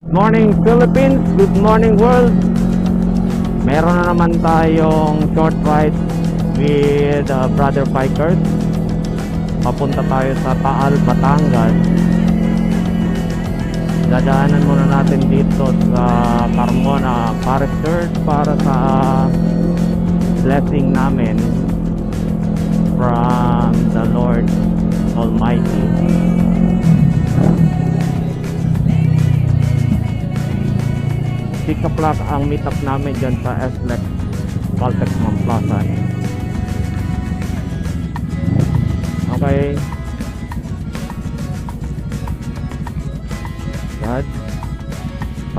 Morning Philippines, good morning world. Meron na naman tayong short ride with Brother Bikers. Papunta tayo sa Taal, Batangas. Dadaanan muna natin dito sa Carmona Parish Church para sa blessing namin from the Lord Almighty. Sikaplak ang meet up namin dyan sa SLEX Caltex Plaza. Okay. God,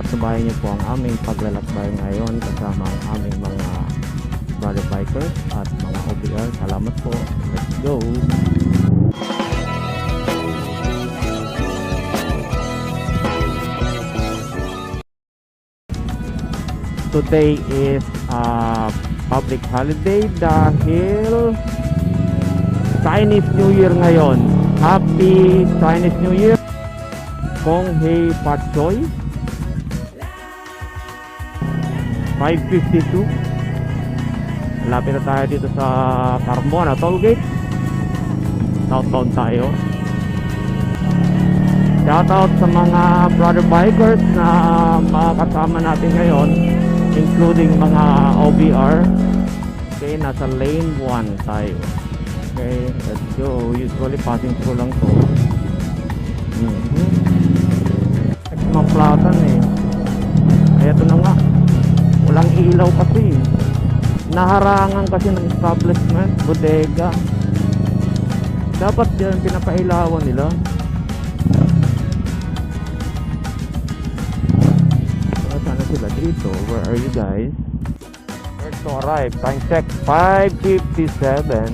patubayan niyo po ang aming paglalakbay ngayon kasama ang aming mga brother bikers at mga OBR. Salamat po. Let's go. Today is a public holiday dahil Chinese New Year ngayon. Happy Chinese New Year. Kong Hei Pat Choi 5:52. Lapit na tayo dito sa Carmona Tollgate. Southbound tayo. Shoutout sa mga brother bikers na makakasama natin ngayon, including mga OBR. Okay, nasa lane 1 tayo. Okay, let's go. Usually passing through lang to. Maplatan eh. Kaya ito na nga, walang ilaw kasi. Naharangan kasi ng establishment, bodega. Dapat yan pinapailawan nila. Sana sila dito. Where are you guys? Where to arrive? Time check 5:57.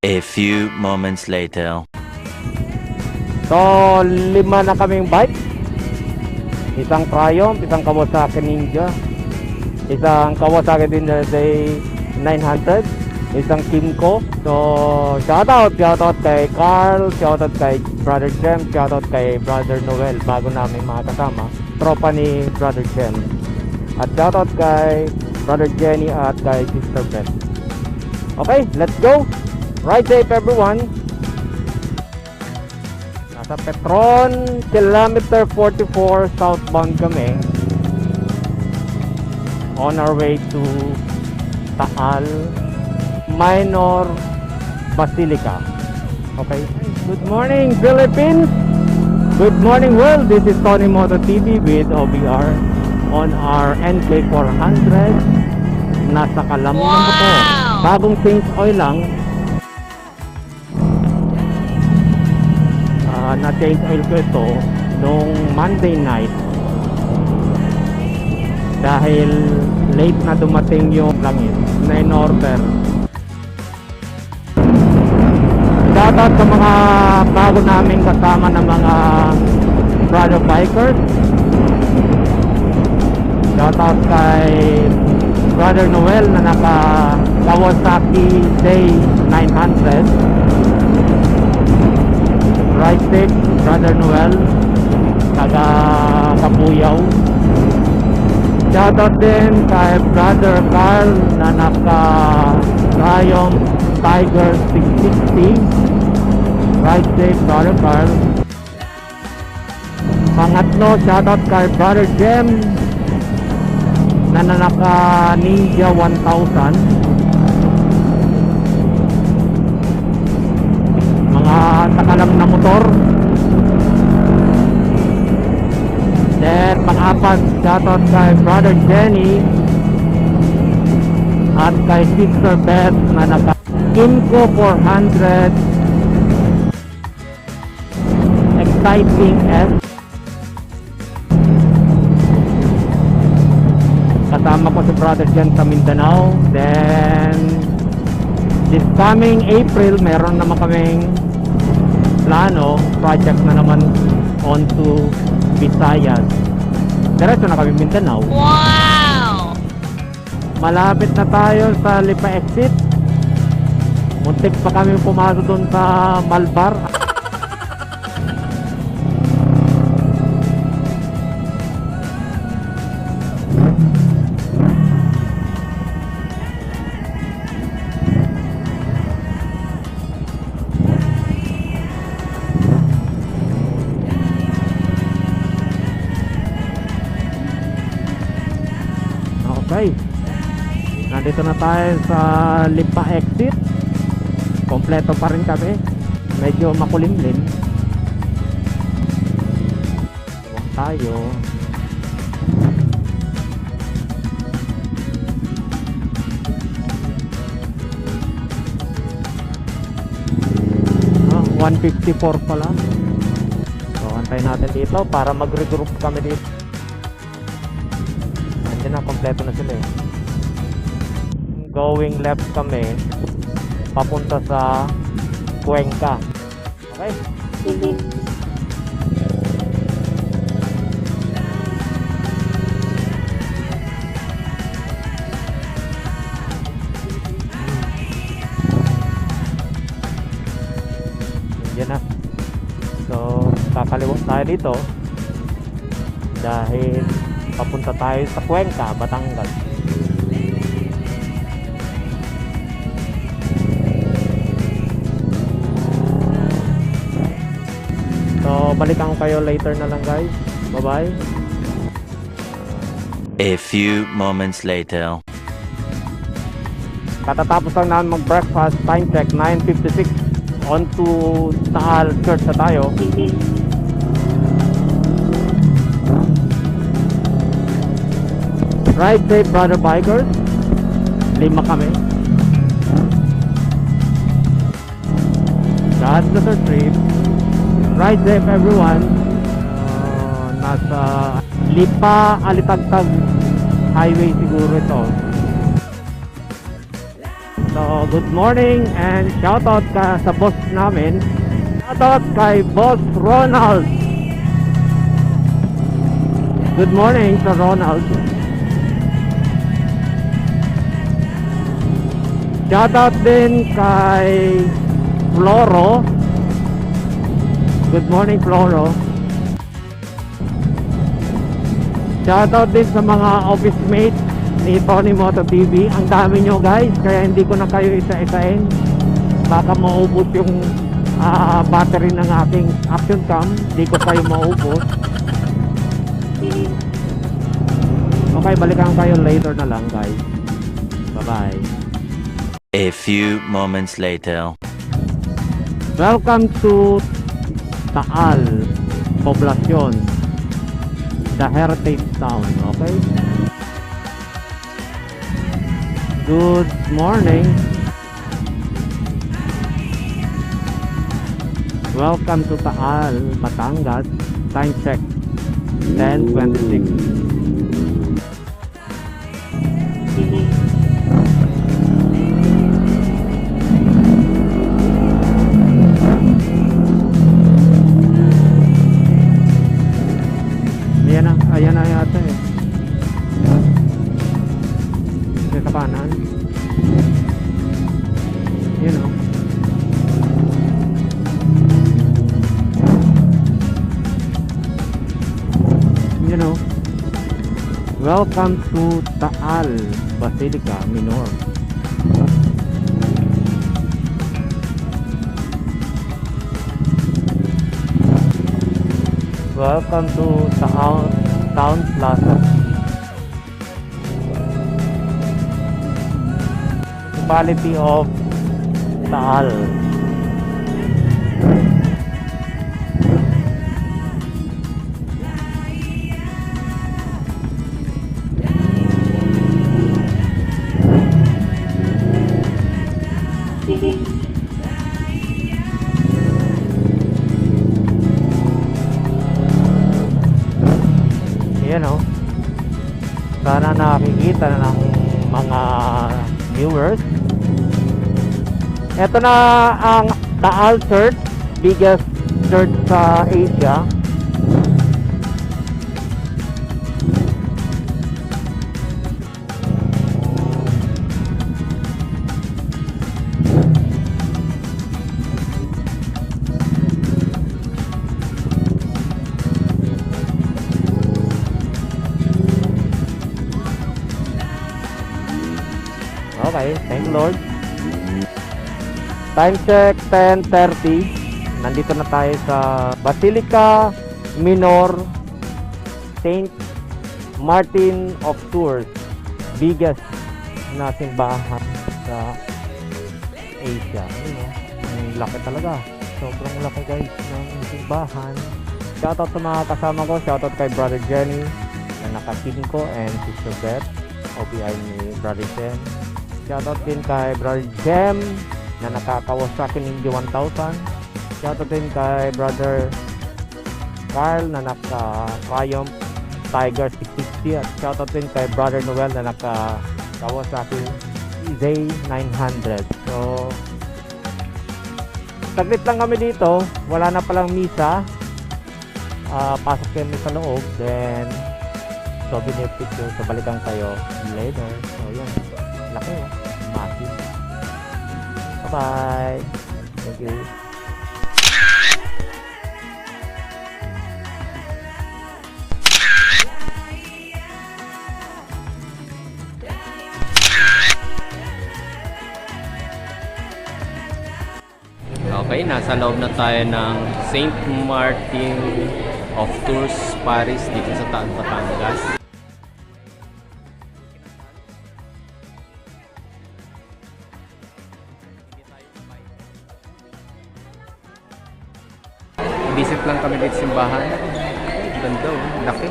A few moments later. So, 5 na kaming bike. Isang Triumph, isang Kawasaki Ninja, isang Kawasaki Day 900, isang Kimco. So, shoutout kay Carl, shoutout kay Brother Jem, shoutout kay Brother Noel, bago namin mga kasama, tropa ni Brother Jem. At shoutout kay Brother Jenny at kay Sister Beth. Okay, let's go! Ride safe everyone. Nasa Petron, kilometer 44 southbound kami. On our way to Taal Minor Basilica. Okay. Good morning Philippines. Good morning world. This is Tony Moto TV with OBR on our NK 400. Nasa Kalam na motor. Bagong change oil lang. Na-change oil ko ito nung Monday night dahil late na dumating yung langit na in-order. Shoutout sa mga bago naming kasama na mga brother bikers. Shoutout kay Brother Noel na naka Kawasaki Day 900. Right safe, Brother Noel, taga Kabuyaw. Shoutout din kay Brother Carl na naka Triumph Tiger 660. Right safe, Brother Carl. Pangatlo, shoutout kay Brother Jem na naka Ninja 1000. Takalam na motor. Then pang-apat, shoutout kay Brother Jenny at kay Sister Beth na naka Kimco 400 Exciting S. Kasama ko si Brother Jen sa Mindanao. Then this coming April meron naman kaming plano, project na naman on to Visayas. Diretso na kami Mindanao. Wow! Malapit na tayo sa Lipa exit. Muntik pa kami pumasok doon sa Malbar. Okay. Nandito na tayo sa Lipa exit. Kompleto pa rin kami. Medyo makulimlim. Huwag tayo. Ah, 154 pala. So, antayin natin dito para mag-regroup kami dito. Andiyan na, kompleto na sila eh. Going left kami papunta sa Cuenca. Okay? Yan na. So, kakaliwa tayo dito dahil papunta tayo sa Cuenca, Batangas. So, balikan ko kayo later na lang guys. Bye-bye. A few moments later. Katatapos lang namin mag-breakfast. Time check, 9:56. On to Taal Church na tayo. Ride safe, brother bikers. 5 kami. God bless our trip. Ride safe everyone. Nasa Lipa Alitagtag Highway siguro ito. So good morning and shoutout ka sa boss namin. Shoutout kay Boss Ronald. Good morning sa Ronald. Shoutout din kay Floro. Good morning, Floro. Shoutout din sa mga office mates ni Tony Moto TV. Ang dami nyo guys, kaya hindi ko na kayo isa-isain. Baka maubos yung battery ng aking action cam. Hindi ko kayo maubos. Okay, balikan kayo later na lang guys. Bye-bye. A few moments later. Welcome to Taal, Poblacion, the heritage town, okay? Good morning. Welcome to Taal, Batangas. Time check, 10:26. Ayan na yata eh. May kapanan. You know. You know. Welcome to Taal Basilica Minor. Welcome to Town Plaza. Municipality of Taal. Ayan o. Sana nakikita na ng mga viewers. Ito na ang Taal Church, biggest church sa Asia. Okay, thank you Lord. Time check 10:30. Nandito na tayo sa Basilica Minor Saint Martin of Tours, biggest na simbahan sa Asia. Ang laki talaga. Sobrang laki guys ng simbahan. Shoutout sa mga kasama ko. Shoutout kay Brother Jenny na naka-team ko and Sister Beth, OBI ni Brother Jen. Shoutout din kay Brother Jem na naka-Kawasaki Ninja 1000. Shoutout din kay Brother Carl na naka-Triumph Tiger 660. At shoutout din kay Brother Noel na naka-Kawasaki Z900. So, saglit lang kami dito. Wala na palang misa. Pasok kami sa loob. Then, souvenir picture. So, balikan kayo later. So, yun. Laki oh. Massive. Bye-bye. Thank you. Okay, nasa loob na tayo ng Saint Martin of Tours, Paris, dito sa Taan, Batangas. Visit lang kami dito sa simbahan. Ganda oh, laki.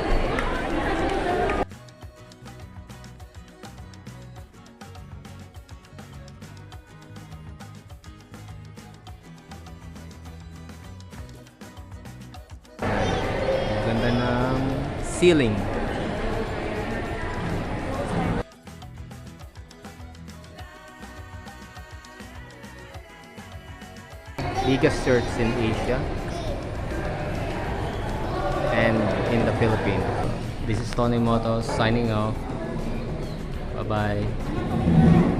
Ganda ng ceiling. Biggest church in Asia and in the Philippines. This is Tony Motos signing off. Bye bye.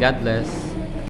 God bless.